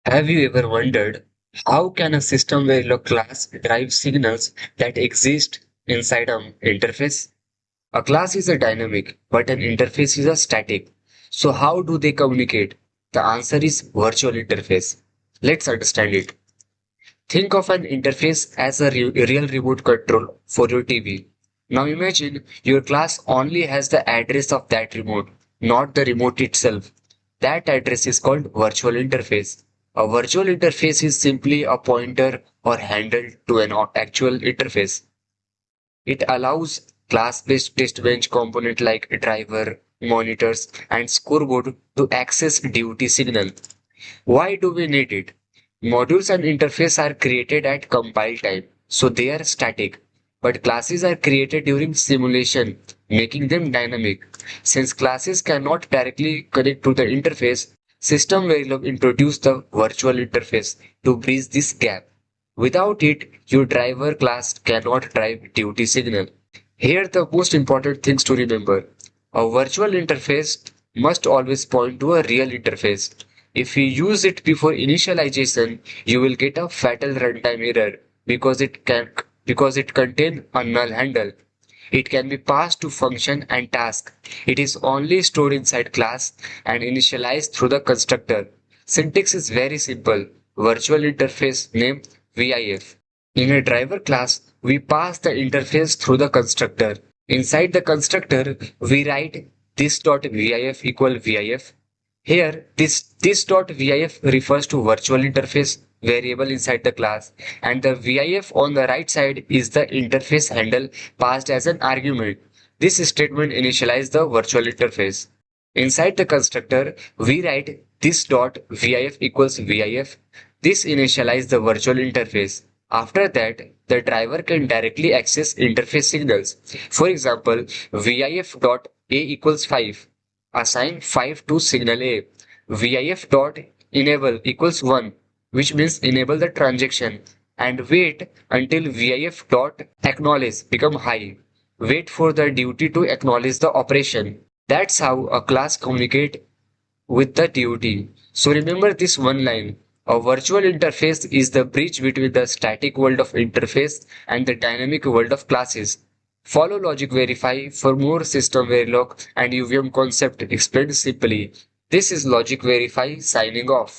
Have you ever wondered how can a system Verilog class drive signals that exist inside an interface? A class is a dynamic, but an interface is a static. So how do they communicate? The answer is virtual interface. Let's understand it. Think of an interface as a real remote control for your TV. Now imagine your class only has the address of that remote, not the remote itself. That address is called virtual interface. A virtual interface is simply a pointer or handle to an actual interface. It allows class-based test bench component like driver, monitors, and scoreboard to access duty signal. Why do we need it? Modules and interface are created at compile time, so they are static. But classes are created during simulation, making them dynamic. Since classes cannot directly connect to the interface, System Verilog introduced the virtual interface to bridge this gap. Without it, your driver class cannot drive duty signal. Here the most important things to remember. A virtual interface must always point to a real interface. If you use it before initialization, you will get a fatal runtime error because it contains a null handle. It can be passed to function and task. It is only stored inside class and initialized through the constructor. Syntax is very simple. Virtual interface name VIF. In a driver class, we pass the interface through the constructor. Inside the constructor, we write this.vif equal VIF. Here, this.vif refers to virtual interface variable inside the class, and the VIF on the right side is the interface handle passed as an argument. This statement initializes the virtual interface. Inside the constructor, we write this.vif equals VIF. This initializes the virtual interface. After that, the driver can directly access interface signals. For example, VIF.a equals 5. Assign 5 to signal A. VIF dot enable equals 1, which means enable the transaction, and wait until VIF dot acknowledge become high. Wait for the duty to acknowledge the operation. That's how a class communicate with the duty. So remember this one line. A virtual interface is the bridge between the static world of interface and the dynamic world of classes. Follow Logic Verify for more system Verilog and UVM concept explained simply. This is Logic Verify signing off.